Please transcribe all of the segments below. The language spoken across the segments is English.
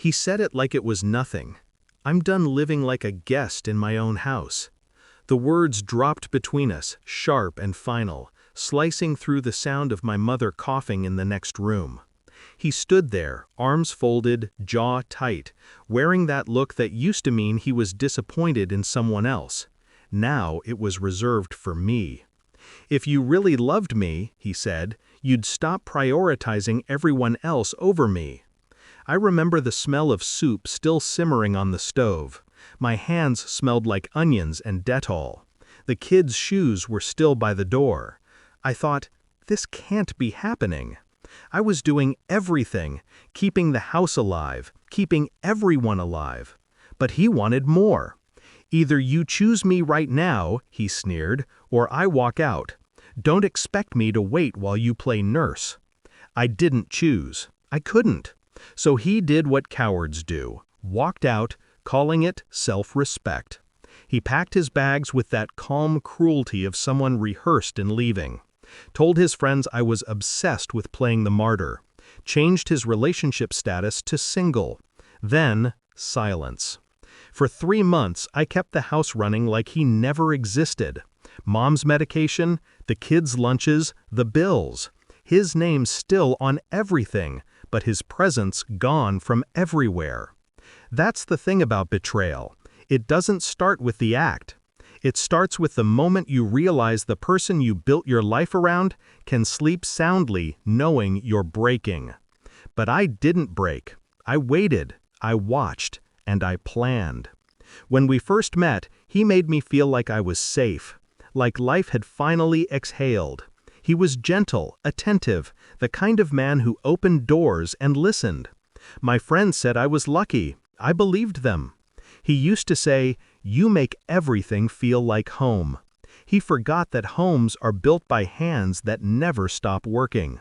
He said it like it was nothing. I'm done living like a guest in my own house. The words dropped between us, sharp and final, slicing through the sound of my mother coughing in the next room. He stood there, arms folded, jaw tight, wearing that look that used to mean he was disappointed in someone else. Now it was reserved for me. If you really loved me, he said, you'd stop prioritizing everyone else over me. I remember the smell of soup still simmering on the stove. My hands smelled like onions and Dettol. The kids' shoes were still by the door. I thought, this can't be happening. I was doing everything, keeping the house alive, keeping everyone alive. But he wanted more. Either you choose me right now, he sneered, or I walk out. Don't expect me to wait while you play nurse. I didn't choose. I couldn't. So he did what cowards do, walked out, calling it self-respect. He packed his bags with that calm cruelty of someone rehearsed in leaving. Told his friends I was obsessed with playing the martyr. Changed his relationship status to single. Then, silence. For 3 months, I kept the house running like he never existed. Mom's medication, the kids' lunches, the bills. His name still on everything, but his presence gone from everywhere. That's the thing about betrayal. It doesn't start with the act. It starts with the moment you realize the person you built your life around can sleep soundly knowing you're breaking. But I didn't break. I waited, I watched, and I planned. When we first met, he made me feel like I was safe, like life had finally exhaled. He was gentle, attentive, the kind of man who opened doors and listened. My friends said I was lucky. I believed them. He used to say, "You make everything feel like home." He forgot that homes are built by hands that never stop working.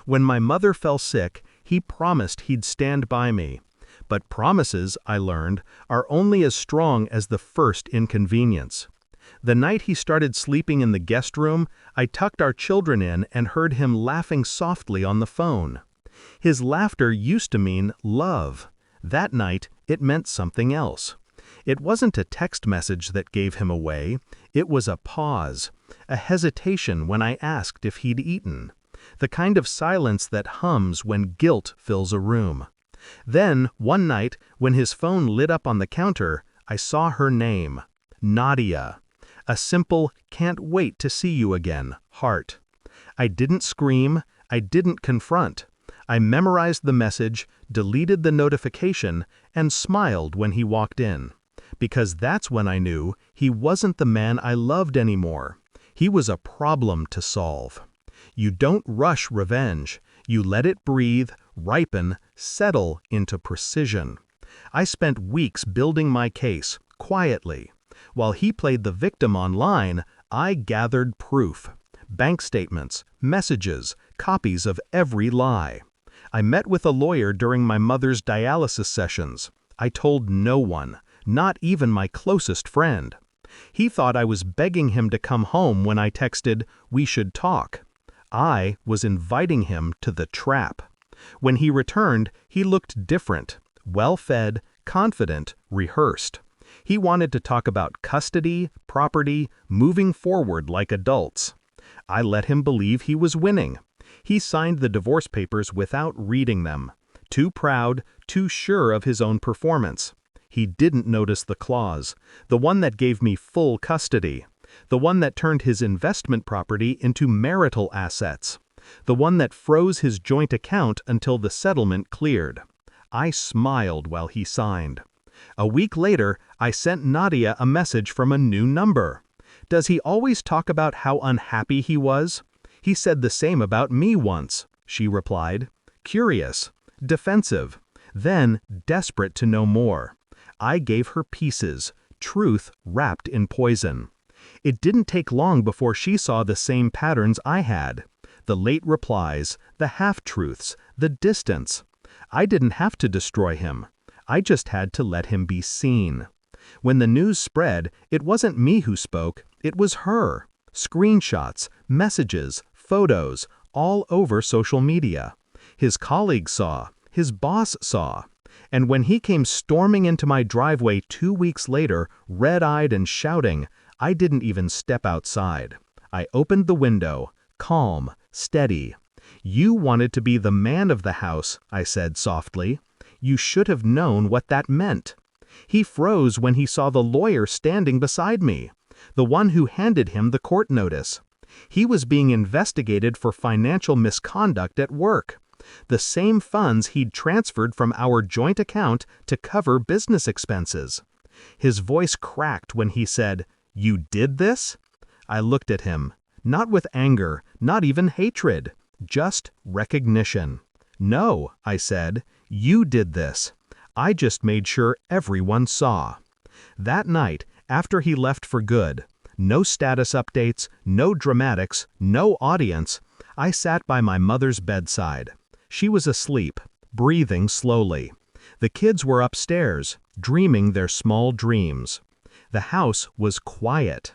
When my mother fell sick, he promised he'd stand by me. But promises, I learned, are only as strong as the first inconvenience. The night he started sleeping in the guest room, I tucked our children in and heard him laughing softly on the phone. His laughter used to mean love. That night, it meant something else. It wasn't a text message that gave him away. It was a pause, a hesitation when I asked if he'd eaten. The kind of silence that hums when guilt fills a room. Then, one night, when his phone lit up on the counter, I saw her name, Nadia. A simple, "Can't wait to see you again," heart. I didn't scream, I didn't confront. I memorized the message, deleted the notification, and smiled when he walked in. Because that's when I knew he wasn't the man I loved anymore. He was a problem to solve. You don't rush revenge. You let it breathe, ripen, settle into precision. I spent weeks building my case, quietly. While he played the victim online, I gathered proof. Bank statements, messages, copies of every lie. I met with a lawyer during my mother's dialysis sessions. I told no one, not even my closest friend. He thought I was begging him to come home when I texted, "We should talk." I was inviting him to the trap. When he returned, he looked different, well-fed, confident, rehearsed. He wanted to talk about custody, property, moving forward like adults. I let him believe he was winning. He signed the divorce papers without reading them. Too proud, too sure of his own performance. He didn't notice the clause, the one that gave me full custody, the one that turned his investment property into marital assets, the one that froze his joint account until the settlement cleared. I smiled while he signed. A week later, I sent Nadia a message from a new number. Does he always talk about how unhappy he was? He said the same about me once, she replied. Curious, defensive, then desperate to know more. I gave her pieces, truth wrapped in poison. It didn't take long before she saw the same patterns I had. The late replies, the half-truths, the distance. I didn't have to destroy him. I just had to let him be seen. When the news spread, it wasn't me who spoke, it was her. Screenshots, messages, photos, all over social media. His colleagues saw, his boss saw. And when he came storming into my driveway 2 weeks later, red-eyed and shouting, I didn't even step outside. I opened the window, calm, steady. You wanted to be the man of the house, I said softly. You should have known what that meant. He froze when he saw the lawyer standing beside me, the one who handed him the court notice. He was being investigated for financial misconduct at work. The same funds he'd transferred from our joint account to cover business expenses. His voice cracked when he said, "You did this?" I looked at him, not with anger, not even hatred, just recognition. "No," I said, "you did this. I just made sure everyone saw." That night, after he left for good, no status updates, no dramatics, no audience, I sat by my mother's bedside. She was asleep, breathing slowly. The kids were upstairs, dreaming their small dreams. The house was quiet.